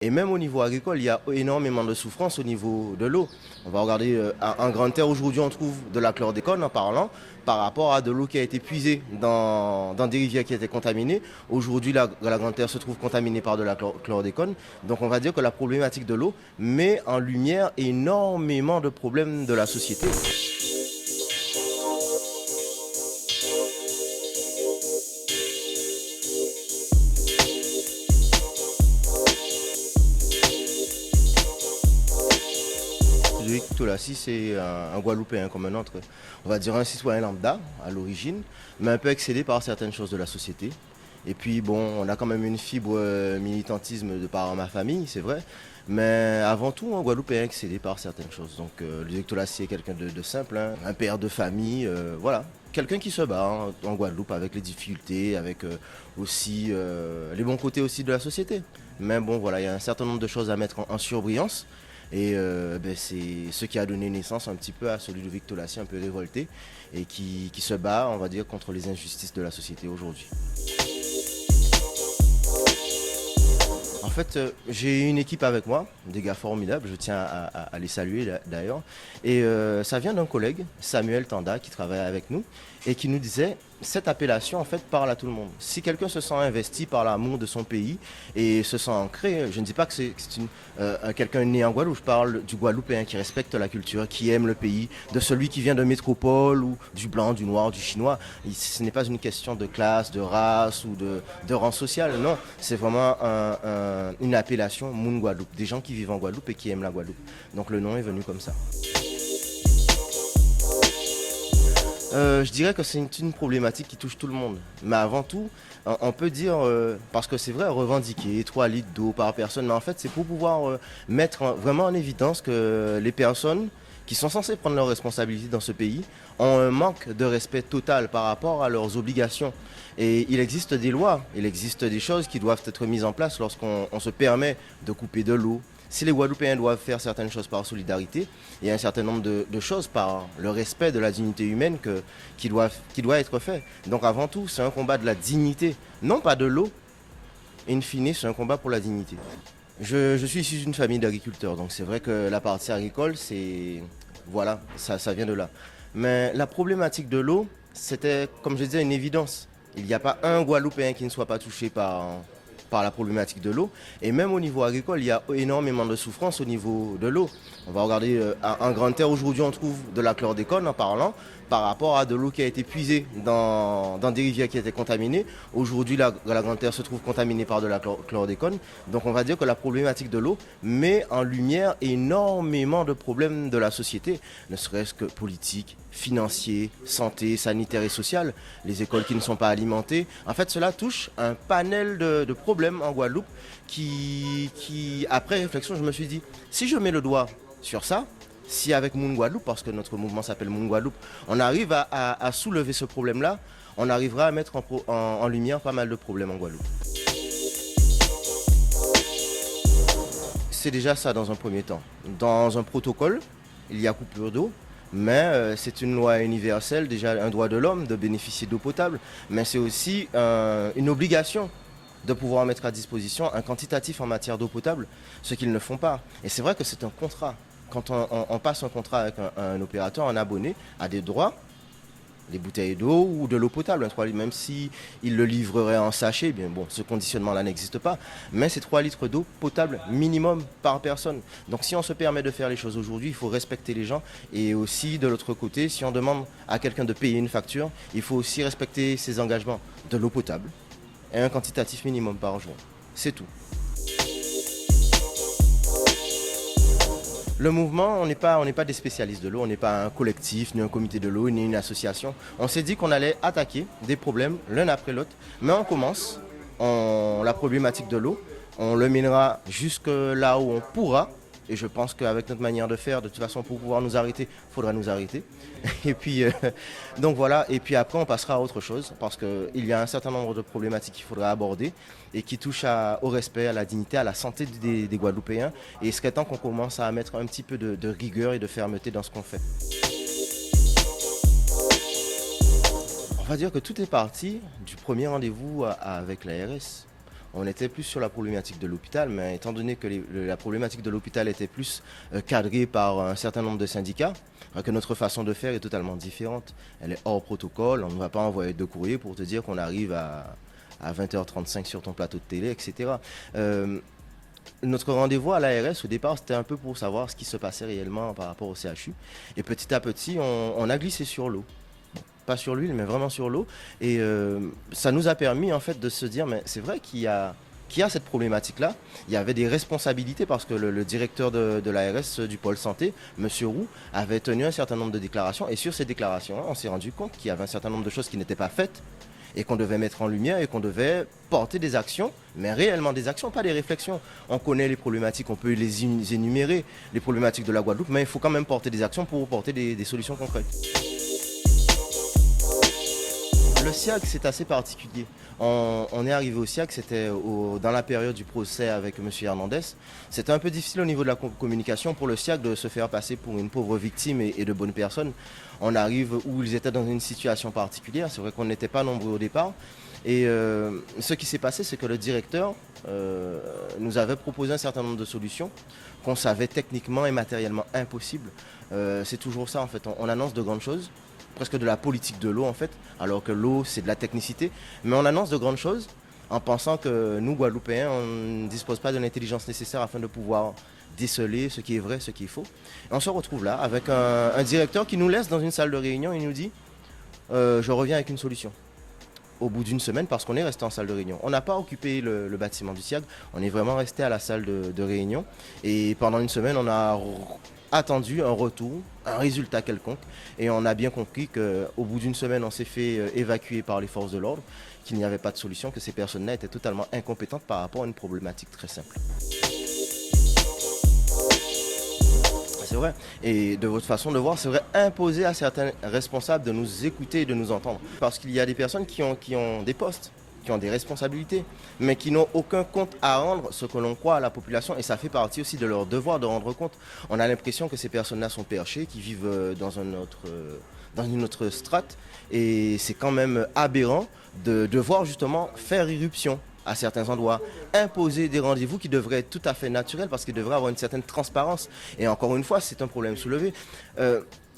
Et même au niveau agricole, il y a énormément de souffrance au niveau de l'eau. On va regarder en Grande Terre, aujourd'hui on trouve de la chlordécone en parlant par rapport à de l'eau qui a été puisée dans des rivières qui étaient contaminées. Aujourd'hui, la Grande Terre se trouve contaminée par de la chlordécone. Donc on va dire que la problématique de l'eau met en lumière énormément de problèmes de la société. Ludovic Tolassi, c'est un Guadeloupéen comme un autre. On va dire un citoyen lambda à l'origine, mais un peu excédé par certaines choses de la société. Et puis bon, on a quand même une fibre militantisme de par ma famille, c'est vrai. Mais avant tout, un Guadeloupéen excédé par certaines choses. Donc Ludovic Tolassi est quelqu'un de simple, hein, un père de famille, voilà. Quelqu'un qui se bat en Guadeloupe avec les difficultés, avec aussi les bons côtés aussi de la société. Mais bon, voilà, il y a un certain nombre de choses à mettre en surbrillance. Et c'est ce qui a donné naissance un petit peu à ce Ludovic Tolassi un peu révolté et qui se bat, on va dire, contre les injustices de la société aujourd'hui. En fait, j'ai une équipe avec moi, des gars formidables, je tiens à les saluer d'ailleurs. Et ça vient d'un collègue, Samuel Tanda, qui travaille avec nous et qui nous disait, cette appellation en fait parle à tout le monde. Si quelqu'un se sent investi par l'amour de son pays et se sent ancré, je ne dis pas que c'est quelqu'un né en Guadeloupe, je parle du Guadeloupéen qui respecte la culture, qui aime le pays, de celui qui vient de métropole ou du blanc, du noir, du chinois. Ce n'est pas une question de classe, de race ou de rang social, non. C'est vraiment une appellation Moun Guadeloupe, des gens qui vivent en Guadeloupe et qui aiment la Guadeloupe. Donc le nom est venu comme ça. Je dirais que c'est une problématique qui touche tout le monde. Mais avant tout, on peut dire, parce que c'est vrai, revendiquer 3 litres d'eau par personne, mais en fait c'est pour pouvoir mettre vraiment en évidence que les personnes qui sont censées prendre leurs responsabilités dans ce pays ont un manque de respect total par rapport à leurs obligations. Et il existe des lois, il existe des choses qui doivent être mises en place lorsqu'on se permet de couper de l'eau. Si les Guadeloupéens doivent faire certaines choses par solidarité, il y a un certain nombre de choses par le respect de la dignité humaine qui doit être fait. Donc avant tout, c'est un combat de la dignité, non pas de l'eau. In fine, c'est un combat pour la dignité. Je suis issu d'une famille d'agriculteurs, donc c'est vrai que la partie agricole, voilà, ça vient de là. Mais la problématique de l'eau, c'était, comme je disais, une évidence. Il n'y a pas un Guadeloupéen qui ne soit pas touché par la problématique de l'eau. Et même au niveau agricole, il y a énormément de souffrance au niveau de l'eau. On va regarder en Grande Terre, aujourd'hui on trouve de la chlordécone en parlant par rapport à de l'eau qui a été puisée dans des rivières qui étaient contaminées. Aujourd'hui, la Grande Terre se trouve contaminée par de la chlordécone. Donc on va dire que la problématique de l'eau met en lumière énormément de problèmes de la société, ne serait-ce que politique, financier, santé, sanitaire et social, les écoles qui ne sont pas alimentées. En fait, cela touche un panel de problèmes en Guadeloupe qui, après réflexion, je me suis dit, si je mets le doigt sur ça, si avec Moun Guadeloupe, parce que notre mouvement s'appelle Moun Guadeloupe, on arrive à soulever ce problème-là, on arrivera à mettre en lumière pas mal de problèmes en Guadeloupe. C'est déjà ça dans un premier temps. Dans un protocole, il y a coupure d'eau, mais c'est une loi universelle, déjà un droit de l'homme de bénéficier d'eau potable, mais c'est aussi une obligation de pouvoir mettre à disposition un quantitatif en matière d'eau potable, ce qu'ils ne font pas. Et c'est vrai que c'est un contrat. Quand on passe un contrat avec un opérateur, un abonné a des droits, des bouteilles d'eau ou de l'eau potable, même si il le livrerait en sachet, bien bon, ce conditionnement-là n'existe pas, mais c'est 3 litres d'eau potable minimum par personne. Donc si on se permet de faire les choses aujourd'hui, il faut respecter les gens et aussi de l'autre côté, si on demande à quelqu'un de payer une facture, il faut aussi respecter ses engagements de l'eau potable et un quantitatif minimum par jour. C'est tout. Le mouvement, on n'est pas des spécialistes de l'eau, on n'est pas un collectif, ni un comité de l'eau, ni une association. On s'est dit qu'on allait attaquer des problèmes l'un après l'autre, mais on commence, la problématique de l'eau, on le mènera jusque là où on pourra, et je pense qu'avec notre manière de faire, de toute façon, pour pouvoir nous arrêter, il faudra nous arrêter. Et puis, donc voilà, et puis après, on passera à autre chose, parce qu'il y a un certain nombre de problématiques qu'il faudra aborder, et qui touchent au respect, à la dignité, à la santé des Guadeloupéens. Et il serait temps qu'on commence à mettre un petit peu de rigueur et de fermeté dans ce qu'on fait. On va dire que tout est parti du premier rendez-vous avec l'ARS. on était plus sur la problématique de l'hôpital, mais étant donné que la problématique de l'hôpital était plus cadrée par un certain nombre de syndicats, que notre façon de faire est totalement différente. Elle est hors protocole, on ne va pas envoyer de courrier pour te dire qu'on arrive à 20h35 sur ton plateau de télé, etc. Notre rendez-vous à l'ARS, au départ, c'était un peu pour savoir ce qui se passait réellement par rapport au CHU. Et petit à petit, on a glissé sur l'eau. Pas sur l'huile, mais vraiment sur l'eau. Et ça nous a permis, en fait, de se dire, mais c'est vrai qu'il y a cette problématique-là. Il y avait des responsabilités parce que le directeur de l'ARS du pôle santé, M. Roux, avait tenu un certain nombre de déclarations. Et sur ces déclarations, on s'est rendu compte qu'il y avait un certain nombre de choses qui n'étaient pas faites et qu'on devait mettre en lumière et qu'on devait porter des actions, mais réellement des actions, pas des réflexions. On connaît les problématiques, on peut les énumérer, les problématiques de la Guadeloupe, mais il faut quand même porter des actions pour porter des solutions concrètes. Le SIAG, c'est assez particulier. On est arrivé au SIAG, c'était dans la période du procès avec M. Hernandez. C'était un peu difficile au niveau de la communication pour le SIAG de se faire passer pour une pauvre victime et de bonnes personnes. On arrive où ils étaient dans une situation particulière. C'est vrai qu'on n'était pas nombreux au départ. Et ce qui s'est passé, c'est que le directeur nous avait proposé un certain nombre de solutions qu'on savait techniquement et matériellement impossibles. C'est toujours ça en fait, on annonce de grandes choses, presque de la politique de l'eau en fait, alors que l'eau c'est de la technicité, mais on annonce de grandes choses en pensant que nous Guadeloupéens on ne dispose pas de l'intelligence nécessaire afin de pouvoir déceler ce qui est vrai, ce qui est faux. Et on se retrouve là avec un directeur qui nous laisse dans une salle de réunion et nous dit je reviens avec une solution. Au bout d'une semaine, parce qu'on est resté en salle de réunion. On n'a pas occupé le bâtiment du SIAG, on est vraiment resté à la salle de réunion. Et pendant une semaine, on a attendu un retour, un résultat quelconque. Et on a bien compris qu'au bout d'une semaine, on s'est fait évacuer par les forces de l'ordre, qu'il n'y avait pas de solution, que ces personnes-là étaient totalement incompétentes par rapport à une problématique très simple. C'est vrai. Et de votre façon de voir, c'est vrai, imposer à certains responsables de nous écouter et de nous entendre. Parce qu'il y a des personnes qui ont des postes, qui ont des responsabilités, mais qui n'ont aucun compte à rendre ce que l'on croit à la population. Et ça fait partie aussi de leur devoir de rendre compte. On a l'impression que ces personnes-là sont perchées, qui vivent dans une autre strate. Et c'est quand même aberrant de devoir justement faire irruption à certains endroits, imposer des rendez-vous qui devraient être tout à fait naturels parce qu'il devrait avoir une certaine transparence. Et encore une fois, c'est un problème soulevé.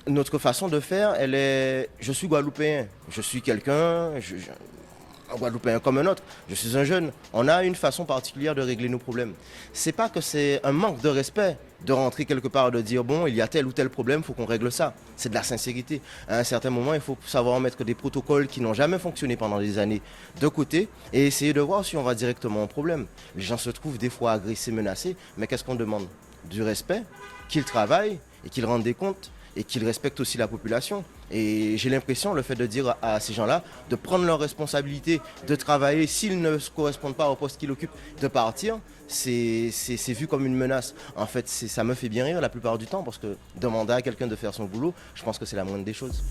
Notre façon de faire, elle est... Je suis guadeloupéen, je suis quelqu'un, un Guadeloupéen comme un autre, je suis un jeune. On a une façon particulière de régler nos problèmes. C'est pas que c'est un manque de respect de rentrer quelque part et de dire bon, il y a tel ou tel problème, il faut qu'on règle ça. C'est de la sincérité. À un certain moment, il faut savoir mettre des protocoles qui n'ont jamais fonctionné pendant des années de côté et essayer de voir si on va directement au problème. Les gens se trouvent des fois agressés, menacés, mais qu'est-ce qu'on demande? Du respect, qu'ils travaillent et qu'ils rendent des comptes et qu'ils respectent aussi la population. Et j'ai l'impression, le fait de dire à ces gens-là de prendre leurs responsabilités, de travailler, s'ils ne correspondent pas au poste qu'ils occupent, de partir, c'est vu comme une menace. En fait, ça me fait bien rire la plupart du temps parce que demander à quelqu'un de faire son boulot, je pense que c'est la moindre des choses.